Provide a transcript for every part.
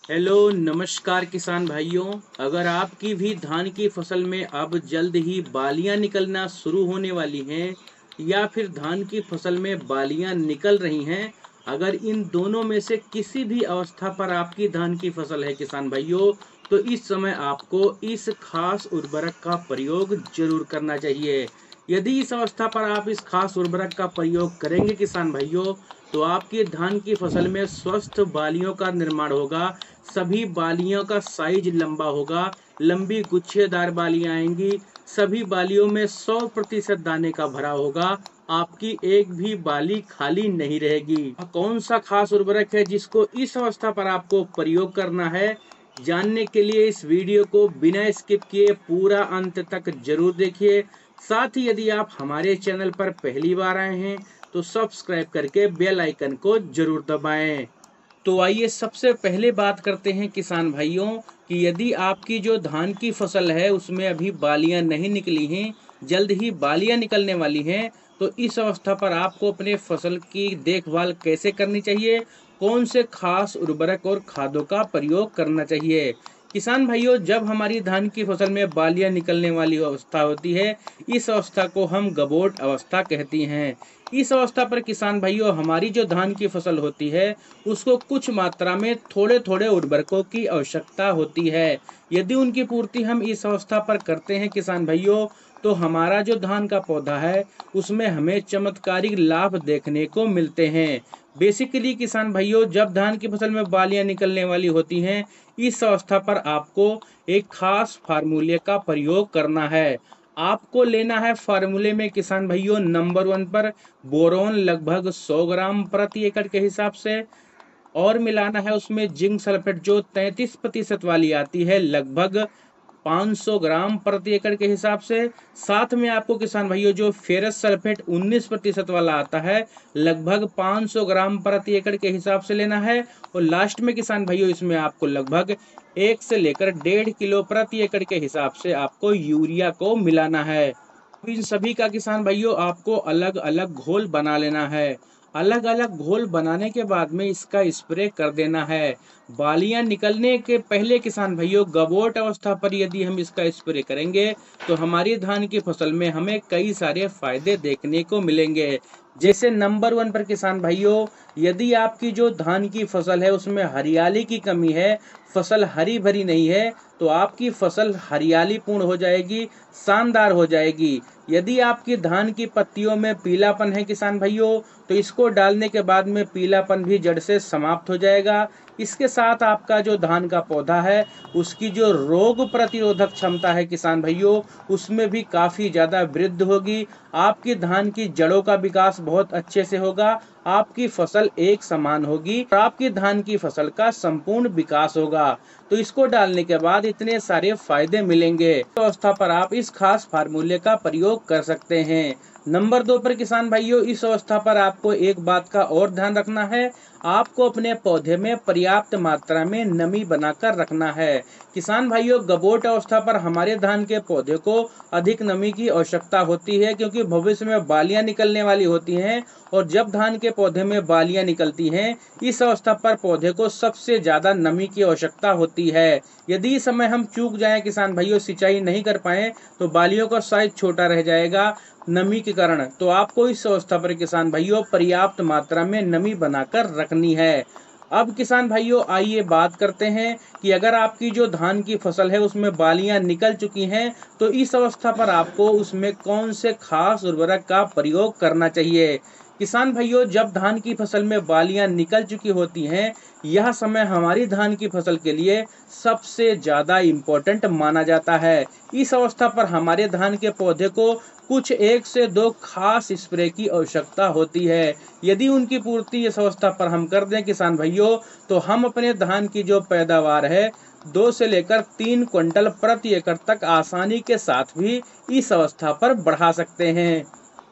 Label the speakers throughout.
Speaker 1: Hello नमस्कार किसान भाइयों। अगर आपकी भी धान की फसल में अब जल्द ही बालियां निकलना शुरू होने वाली हैं या फिर धान की फसल में बालियां निकल रही हैं, अगर इन दोनों में से किसी भी अवस्था पर आपकी धान की फसल है किसान भाइयों, तो इस समय आपको इस खास उर्वरक का प्रयोग जरूर करना चाहिए। यदि इस अवस्था पर आप इस खास उर्वरक का प्रयोग करेंगे किसान भाइयों, तो आपकी धान की फसल में स्वस्थ बालियों का निर्माण होगा। सभी बालियों का साइज लंबा होगा, लंबी गुच्छेदार बालियां आएंगी। सभी बालियों में 100% दाने का भरा होगा। आपकी एक भी बाली खाली नहीं रहेगी। कौन सा खास उर्वरक है जिसको इस अवस्था पर आपको प्रयोग करना है, जानने के लिए इस वीडियो को बिना स्किप किए पूरा अंत तक जरूर देखिए। साथ ही यदि आप हमारे चैनल पर पहली बार आए हैं तो सब्सक्राइब करके बेल आइकन को जरूर दबाएं। तो आइए सबसे पहले बात करते हैं किसान भाइयों कि यदि आपकी जो धान की फसल है उसमें अभी बालियां नहीं निकली हैं, जल्द ही बालियां निकलने वाली हैं, तो इस अवस्था पर आपको अपने फसल की देखभाल कैसे करनी चाहिए, कौन से खास उर्वरक और खादों का प्रयोग करना चाहिए। किसान भाइयों, जब हमारी धान की फसल में बालियां निकलने वाली अवस्था होती है, इस अवस्था को हम गबोट अवस्था कहती हैं। इस अवस्था पर किसान भाइयों, हमारी जो धान की फसल होती है उसको कुछ मात्रा में थोड़े थोड़े उर्वरकों की आवश्यकता होती है। यदि उनकी पूर्ति हम इस अवस्था पर करते हैं किसान भाइयों, तो हमारा जो धान का पौधा है उसमें हमें चमत्कारिक लाभ देखने को मिलते हैं। बेसिकली किसान भाइयों, जब धान की फसल में बालियां निकलने वाली होती हैं, इस अवस्था पर आपको एक खास फार्मूले का प्रयोग करना है। आपको लेना है फार्मूले में किसान भाइयों नंबर 1 पर बोरोन लगभग 100 ग्राम प्रति एकड़ के हिसाब से, और मिलाना है उसमें जिंक सल्फेट जो 33% वाली आती है लगभग 500 ग्राम प्रति एकड़ के हिसाब से। साथ में आपको किसान भाइयों जो फेरस सल्फेट 19% वाला आता है लगभग 500 ग्राम प्रति एकड़ के हिसाब से लेना है। और लास्ट में किसान भाइयों इसमें आपको लगभग 1 से लेकर 1.5 किलो प्रति एकड़ के हिसाब से आपको यूरिया को मिलाना है। इन सभी का किसान भाइयों आपको अलग अलग घोल बना लेना है। अलग अलग घोल बनाने के बाद में इसका स्प्रे कर देना है। बालियां निकलने के पहले किसान भाइयों गबोट अवस्था पर यदि हम इसका स्प्रे करेंगे तो हमारी धान की फसल में हमें कई सारे फायदे देखने को मिलेंगे। जैसे नंबर 1 पर किसान भाइयों, यदि आपकी जो धान की फसल है उसमें हरियाली की कमी है, फसल हरी भरी नहीं है, तो आपकी फसल हरियाली पूर्ण हो जाएगी, शानदार हो जाएगी। यदि आपकी धान की पत्तियों में पीलापन है किसान भाइयों, तो इसको डालने के बाद में पीलापन भी जड़ से समाप्त हो जाएगा। इसके साथ आपका जो धान का पौधा है उसकी जो रोग प्रतिरोधक क्षमता है किसान भाइयों, उसमें भी काफ़ी ज़्यादा वृद्धि होगी। आपकी धान की जड़ों का विकास बहुत अच्छे से होगा, आपकी फसल एक समान होगी और आपकी धान की फसल का संपूर्ण विकास होगा। तो इसको डालने के बाद इतने सारे फायदे मिलेंगे। तो अवस्था पर आप इस खास फार्मूले का प्रयोग कर सकते हैं। नंबर 2 पर किसान भाइयों, इस अवस्था पर आपको एक बात का और ध्यान रखना है, आपको अपने पौधे में पर्याप्त मात्रा में नमी बनाकर रखना है। किसान भाइयों, गबोट अवस्था पर हमारे धान के पौधे को अधिक नमी की आवश्यकता होती है, क्योंकि भविष्य में बालियां निकलने वाली होती हैं। और जब धान के पौधे में बालियां निकलती हैं, इस अवस्था पर पौधे को सबसे ज़्यादा नमी की आवश्यकता होती है। यदि इस समय हम चूक जाएं किसान भाइयों, सिंचाई नहीं कर पाएं, तो बालियों का साइज छोटा रह जाएगा नमी के कारण। तो आपको इस अवस्था पर किसान भाइयों पर्याप्त मात्रा में नमी बनाकर रखनी है। अब किसान भाइयों आइए बात करते हैं कि अगर आपकी जो धान की फसल है उसमें बालियां निकल चुकी हैं, तो इस अवस्था पर आपको उसमें कौन से खास उर्वरक का प्रयोग करना चाहिए। किसान भाइयों, जब धान की फसल में बालियां निकल चुकी होती हैं, यह समय हमारी धान की फसल के लिए सबसे ज़्यादा इम्पोर्टेंट माना जाता है। इस अवस्था पर हमारे धान के पौधे को कुछ 1 से 2 खास स्प्रे की आवश्यकता होती है। यदि उनकी पूर्ति इस अवस्था पर हम कर दें किसान भाइयों, तो हम अपने धान की जो पैदावार है 2 से लेकर 3 क्विंटल प्रति एकड़ तक आसानी के साथ भी इस अवस्था पर बढ़ा सकते हैं।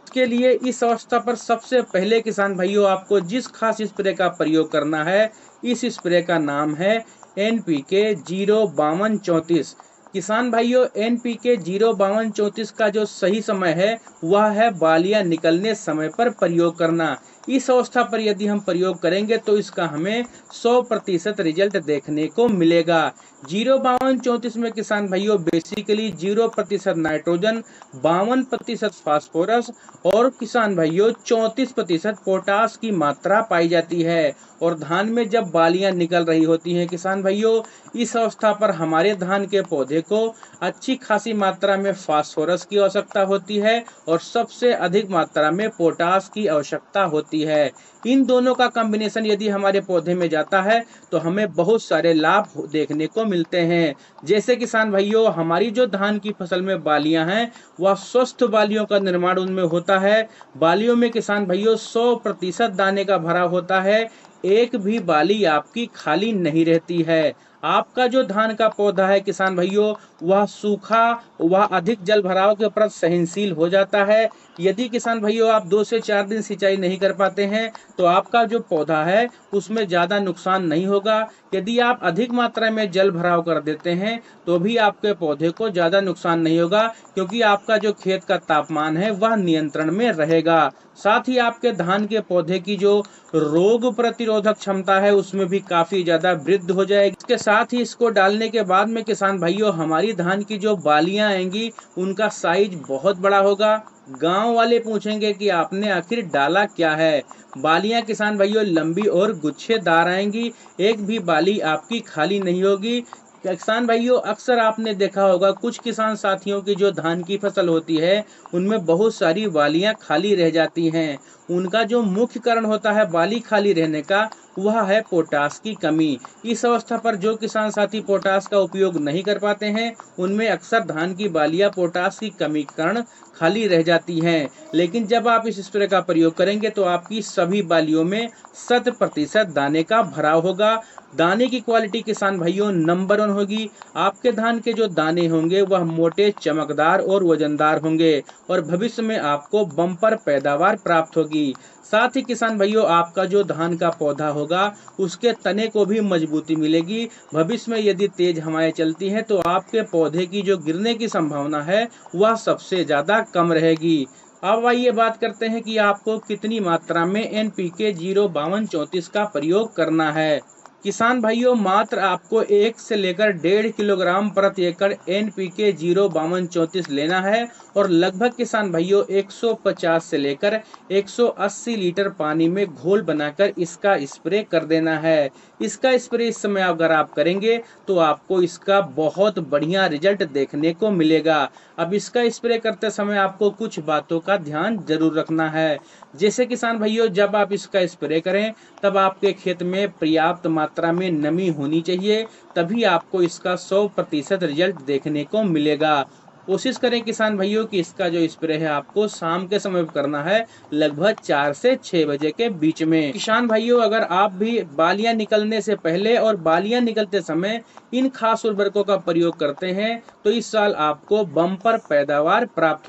Speaker 1: इसके लिए इस अवस्था पर सबसे पहले किसान भाइयों आपको जिस खास स्प्रे का प्रयोग करना है, इस स्प्रे का नाम है NPK 05234। किसान भाइयों, NPK 05234 का जो सही समय है वह है बालियां निकलने समय पर प्रयोग करना। इस अवस्था पर यदि हम प्रयोग करेंगे तो इसका हमें 100% रिजल्ट देखने को मिलेगा। 05234 में किसान भाइयों बेसिकली 0% नाइट्रोजन, 52% फास्फोरस और किसान भाइयों 34% पोटास की मात्रा पाई जाती है। और धान में जब बालियां निकल रही होती हैं किसान भाइयों, इस अवस्था पर हमारे धान के पौधे को अच्छी खासी मात्रा में फास्फोरस की आवश्यकता होती है और सबसे अधिक मात्रा में पोटास की आवश्यकता होती है। इन दोनों का कॉम्बिनेशन यदि हमारे पौधे में जाता है तो हमें बहुत सारे लाभ देखने को मिलते हैं। जैसे किसान भाइयों, हमारी जो धान की फसल में बालियां हैं वह स्वस्थ बालियों का निर्माण उनमें होता है। बालियों में किसान भाइयों 100% दाने का भरा होता है, एक भी बाली आपकी खाली नहीं रहती है। आपका जो धान का पौधा है किसान भाइयों, वह सूखा, वह अधिक जल भराव के प्रति सहनशील हो जाता है। यदि किसान भाइयों आप 2 से 4 दिन सिंचाई नहीं कर पाते हैं तो आपका जो पौधा है उसमें ज़्यादा नुकसान नहीं होगा। यदि आप अधिक मात्रा में जल भराव कर देते हैं तो भी आपके पौधे को ज़्यादा नुकसान नहीं होगा, क्योंकि आपका जो खेत का तापमान है वह नियंत्रण में रहेगा। साथ ही आपके धान के पौधे की जो रोग प्रतिरोधक क्षमता है उसमें भी काफ़ी ज़्यादा वृद्धि हो जाएगी। इसके साथ ही इसको डालने के बाद में किसान भाइयों हमारी धान की जो बालियां आएंगी उनका साइज बहुत बड़ा होगा। गांव वाले पूछेंगे कि आपने आखिर डाला क्या है। बालियां किसान भाइयों लंबी और गुच्छेदार आएंगी, एक भी बाली आपकी खाली नहीं होगी। किसान भाइयों अक्सर आपने देखा होगा कुछ किसान साथियों की जो धान की फसल होती है उनमें बहुत सारी बालियां खाली रह जाती हैं। उनका जो मुख्य कारण होता है बाली खाली रहने का वह है पोटास की कमी। इस अवस्था पर जो किसान साथी पोटास का उपयोग नहीं कर पाते हैं उनमें अक्सर धान की बालियां पोटास की कमी के कारण खाली रह जाती हैं। लेकिन जब आप इस स्प्रे का प्रयोग करेंगे तो आपकी सभी बालियों में 100% दाने का भराव होगा। दाने की क्वालिटी किसान भाइयों नंबर 1 होगी। आपके धान के जो दाने होंगे वह मोटे, चमकदार और वजनदार होंगे और भविष्य में आपको बम्पर पैदावार प्राप्त होगी। साथ ही किसान भाइयों आपका जो धान का पौधा होगा उसके तने को भी मजबूती मिलेगी। भविष्य में यदि तेज हवाएं चलती हैं तो आपके पौधे की जो गिरने की संभावना है वह सबसे ज़्यादा कम रहेगी। अब आइए बात करते हैं कि आपको कितनी मात्रा में NPK 05234 का प्रयोग करना है। किसान भाइयों मात्र आपको 1 से लेकर 1.5 किलोग्राम प्रति एकड़ NPK 05234 लेना है और लगभग किसान भाइयों 150 से लेकर 180 लीटर पानी में घोल बनाकर इसका स्प्रे कर देना है। इसका स्प्रे इस समय अगर आप करेंगे तो आपको इसका बहुत बढ़िया रिजल्ट देखने को मिलेगा। अब इसका स्प्रे करते समय आपको कुछ बातों का ध्यान जरूर रखना है। जैसे किसान भाइयों जब आप इसका स्प्रे करें तब आपके खेत में पर्याप्त मात्रा में नमी होनी चाहिए, तभी आपको इसका 100% रिजल्ट देखने को मिलेगा। कोशिश करें किसान भाइयों कि इसका जो स्प्रे है आपको शाम के समय करना है, लगभग 4 से 6 बजे के बीच में। किसान भाइयों अगर आप भी बालियां निकलने से पहले और बालियां निकलते समय इन खास उर्वरकों का प्रयोग करते हैं तो इस साल आपको बम्पर पैदावार प्राप्त होगी।